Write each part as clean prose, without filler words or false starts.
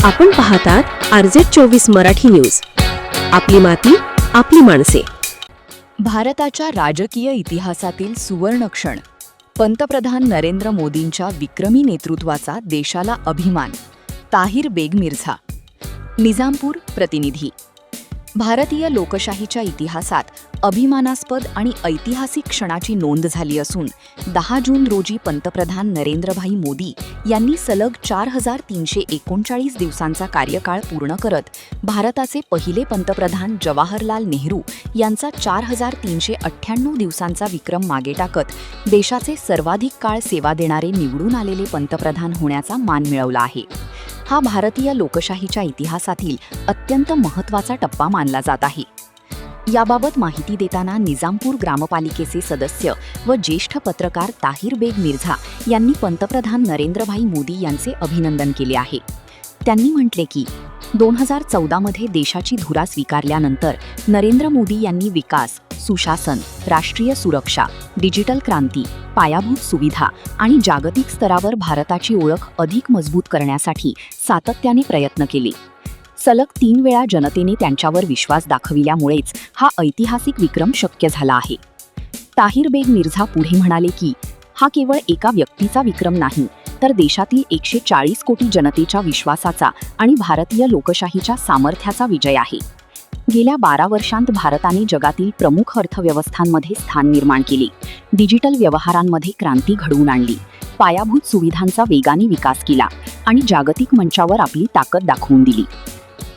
आपण पाहतात RZ24 Marathi news. आपली माती, आपली माणसे. भारताच्या राजकीय इतिहासातील सुवर्णक्षण. पंतप्रधान नरेंद्र मोदींच्या विक्रमी नेतृत्वाचा देशाला अभिमान. ताहिर बेग मिर्झा. निजामपूर प्रतिनिधी. भारतीय लोकशाहीच्या इतिहासात अभिमानास्पद आणि ऐतिहासिक क्षणाची नोंद झाली असून 10 जून रोजी पंतप्रधान नरेंद्रभाई मोदी यांनी सलग 4339 दिवसांचा कार्यकाळ पूर्ण करत भारताचे पहिले पंतप्रधान जवाहरलाल नेहरू यांचा 4398 दिवसांचा विक्रम मागे टाकत देशाचे सर्वाधिक काळ सेवा देणारे निवडून आलेले पंतप्रधान होण्याचा मान मिळवला आहे. हा भारतीय लोकशाहीच्या इतिहासातील अत्यंत महत्त्वाचा टप्पा मानला जात आहे. याबाबत माहिती देताना निजामपूर ग्रामपालिकेचे सदस्य व ज्येष्ठ पत्रकार ताहिर बेग मिर्झा यांनी पंतप्रधान नरेंद्रभाई मोदी यांचे अभिनंदन केले आहे. त्यांनी म्हटले की 2014 मध्ये देशाची धुरा स्वीकारल्यानंतर नरेंद्र मोदी यांनी विकास, सुशासन, राष्ट्रीय सुरक्षा, डिजिटल क्रांती, पायाभूत सुविधा आणि जागतिक स्तरावर भारताची ओळख अधिक मजबूत करण्यासाठी सातत्याने प्रयत्न केले. सलग 3 वेळा जनतेने त्यांच्यावर विश्वास दाखविल्यामुळेच हा ऐतिहासिक विक्रम शक्य झाला आहे. ताहिर बेग मिर्झा पुढे म्हणाले की हा केवळ एका व्यक्तीचा विक्रम नाही, तर देशातील 140 कोटी जनतेच्या विश्वासाचा आणि भारतीय लोकशाहीच्या सामर्थ्याचा विजय आहे. गेल्या 12 वर्षांत भारताने जगातील प्रमुख अर्थव्यवस्थांमध्ये स्थान निर्माण केले, डिजिटल व्यवहारांमध्ये क्रांती घडवून आणली, पायाभूत सुविधांचा वेगाने विकास केला आणि जागतिक मंचावर आपली ताकद दाखवून दिली.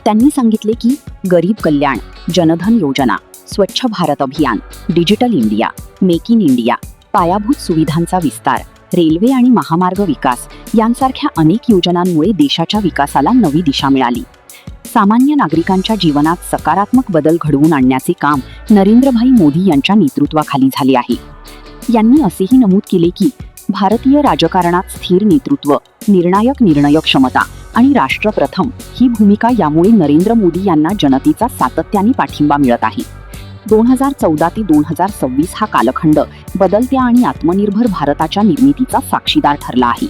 त्यांनी सांगितले की गरीब कल्याण, जनधन योजना, स्वच्छ भारत अभियान, digital India, make in India, पायाभूत सुविधांचा विस्तार, रेल्वे आणि महामार्ग विकास यांसारख्या अनेक योजनांमुळे देशाच्या विकासाला नवी दिशा मिळाली. सामान्य नागरिकांच्या जीवनात सकारात्मक बदल घडवून आणण्याचे काम नरेंद्रभाई मोदी यांच्या नेतृत्वाखाली झाले आहे. यांनी असेही नमूद केले की भारतीय राजकारणात स्थिर नेतृत्व, निर्णायक निर्णय क्षमता आणि राष्ट्र प्रथम ही भूमिका यामुळे नरेंद्र मोदी यांना जनतेचा सातत्याने पाठिंबा मिळत आहे. 2014 ते 2026 हा कालखंड बदलत्या आणि आत्मनिर्भर भारताच्या निर्मितीचा साक्षीदार ठरला आहे.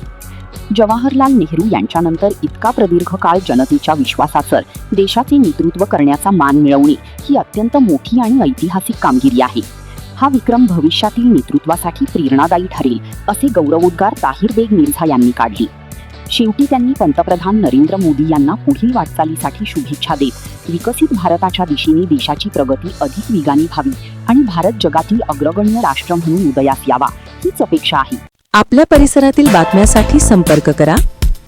जवाहरलाल नेहरू यांच्यानंतर इतका प्रदीर्घ काळ जनतेच्या विश्वासासर देशाचे नेतृत्व करण्याचा मान मिळवणे ही अत्यंत मोठी आणि ऐतिहासिक कामगिरी आहे. हा विक्रम भविष्यातील नेतृत्वासाठी प्रेरणादायी ठरेल, असे गौरवोद्गार ताहिर बेग मिर्झा यांनी काढले. शेवटी त्यांनी पंतप्रधान नरेंद्र मोदी यांना पुढील वाटचालीसाठी शुभेच्छा देत विकसित भारताच्या दिशेने देशाची प्रगती अधिक वेगाने व्हावी आणि भारत जगातील अग्रगण्य राष्ट्र म्हणून उदयास यावा हीच अपेक्षा आहे. आपल्या परिसरातील बातम्यांसाठी संपर्क करा.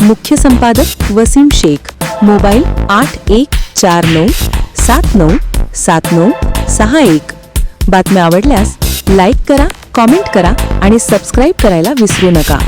मुख्य संपादक वसीम शेख. मोबाईल 8149797961. बातम्या आवडल्यास लाईक करा, कॉमेंट करा आणि सबस्क्राईब करायला विसरू नका.